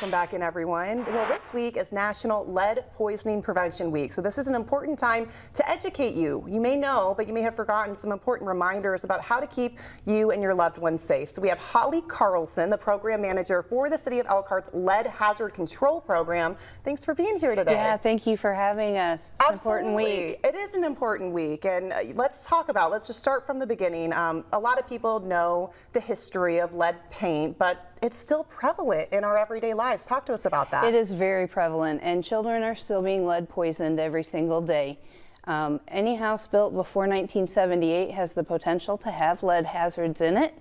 Welcome back in, everyone. Well, this week is National Lead Poisoning Prevention Week, so this is an important time to educate you. You may know, but you may have forgotten some important reminders about how to keep you and your loved ones safe. So we have Holly Carlson, the program manager for the City of Elkhart's Lead Hazard Control Program. Thanks for being here today. Yeah, thank you for having us. It's an important week. It is an important week, and let's just start from the beginning. A lot of people know the history of lead paint, but it's still prevalent in our everyday lives. Talk to us about that. It is very prevalent, and children are still being lead poisoned every single day. Any house built before 1978 has the potential to have lead hazards in it,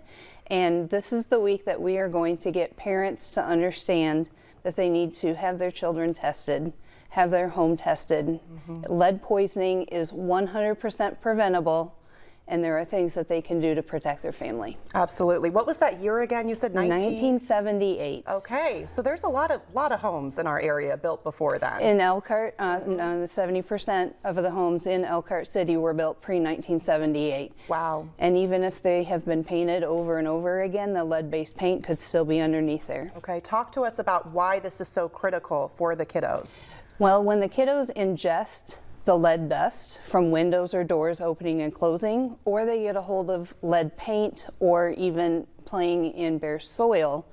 and this is the week that we are going to get parents to understand that they need to have their children tested, have their home tested. Lead poisoning is 100% preventable, and there are things that they can do to protect their family. Absolutely. What was that year again? You said 1978. Okay, so there's a lot of homes in our area built before that. In Elkhart, 70% of the homes in Elkhart City were built pre-1978. Wow. And even if they have been painted over and over again, the lead-based paint could still be underneath there. Okay, talk to us about why this is so critical for the kiddos. Well, when the kiddos ingest the lead dust from windows or doors opening and closing, or they get a hold of lead paint, or even playing in bare soil,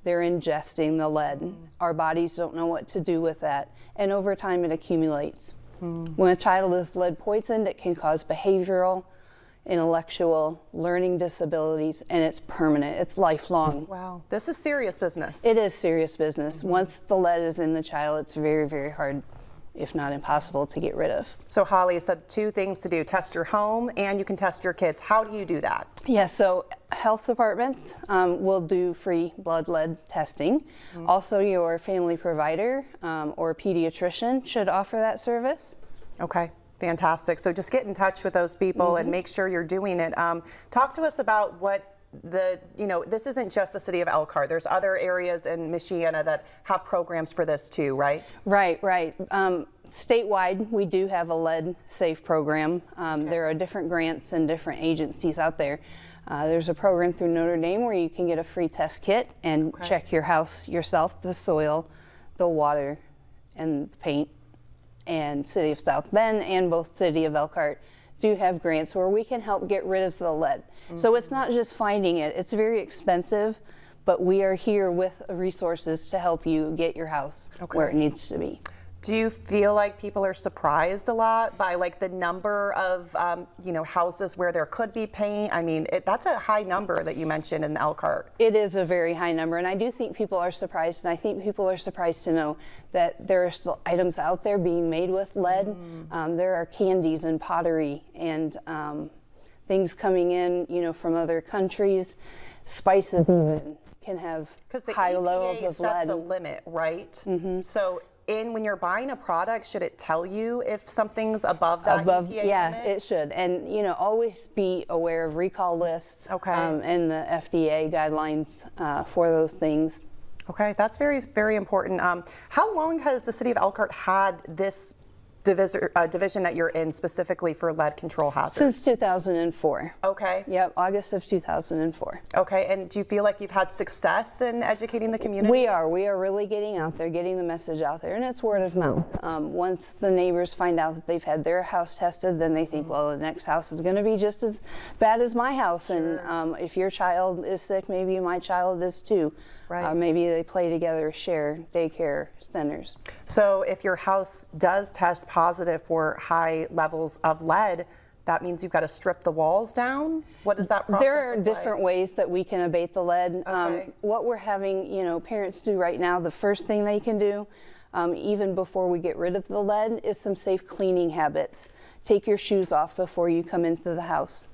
they're ingesting the lead. Our bodies don't know what to do with that, and over time it accumulates. When a child is lead poisoned, it can cause behavioral, intellectual, learning disabilities, and it's permanent. It's lifelong. Wow, this is serious business. It is serious business. Once the lead is in the child, it's very, very hard, if not impossible, to get rid of. So Holly said two things to do: test your home, and you can test your kids. How do you do that? Yeah, so health departments will do free blood lead testing. Also, your family provider or pediatrician should offer that service. Okay, fantastic. So just get in touch with those people and make sure you're doing it. Talk to us about what this isn't just the City of Elkhart. There's other areas in Michiana that have programs for this too, right? Right. Statewide, we do have a lead safe program. There are different grants and different agencies out there. There's a program through Notre Dame where you can get a free test kit and check your house yourself, the soil, the water, and the paint. And City of South Bend and both City of Elkhart do have grants where we can help get rid of the lead. So it's not just finding it. It's very expensive, but we are here with resources to help you get your house where it needs to be. Do you feel like people are surprised a lot by like the number of houses where there could be paint? I mean, that's a high number that you mentioned in Elkhart. It is a very high number, and I do think people are surprised, and I think people are surprised to know that there are still items out there being made with lead. There are candies and pottery and things coming in, from other countries. Spices even can have high levels of lead. That's a limit, right? So when you're buying a product, should it tell you if something's above that EPA yeah, limit? it should. And always be aware of recall lists and the FDA guidelines for those things. Okay, that's very, very important. How long has the City of Elkhart had this division that you're in specifically for lead control hazards? Since 2004. Okay. Yep, August of 2004. Okay, and do you feel like you've had success in educating the community? We are really getting out there, getting the message out there, and it's word of mouth. Once the neighbors find out that they've had their house tested, then they think, well, the next house is going to be just as bad as my house, and if your child is sick, maybe my child is too. Right. Maybe they play together, share daycare centers. So if your house does test positive for high levels of lead, that means you've got to strip the walls down? What does that process There are look different like? ways that we can abate the lead. What we're having, parents do right now, the first thing they can do, even before we get rid of the lead, is some safe cleaning habits. Take your shoes off before you come into the house.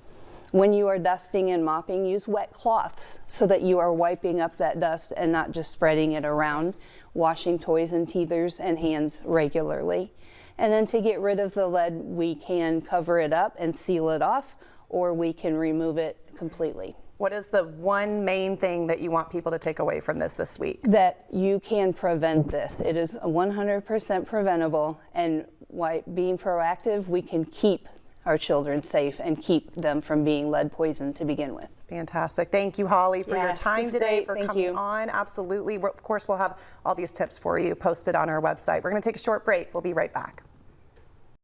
When you are dusting and mopping, use wet cloths so that you are wiping up that dust and not just spreading it around. Washing toys and teethers and hands regularly. And then to get rid of the lead, we can cover it up and seal it off, or we can remove it completely. What is the one main thing that you want people to take away from this week? That you can prevent this. It is 100% preventable, and by being proactive, we can keep our children safe and keep them from being lead poisoned to begin with. Fantastic. Thank you, Holly, for Yeah, your time it's today, great. for Thank coming you. on. Absolutely. Of course, we'll have all these tips for you posted on our website. We're going to take a short break. We'll be right back.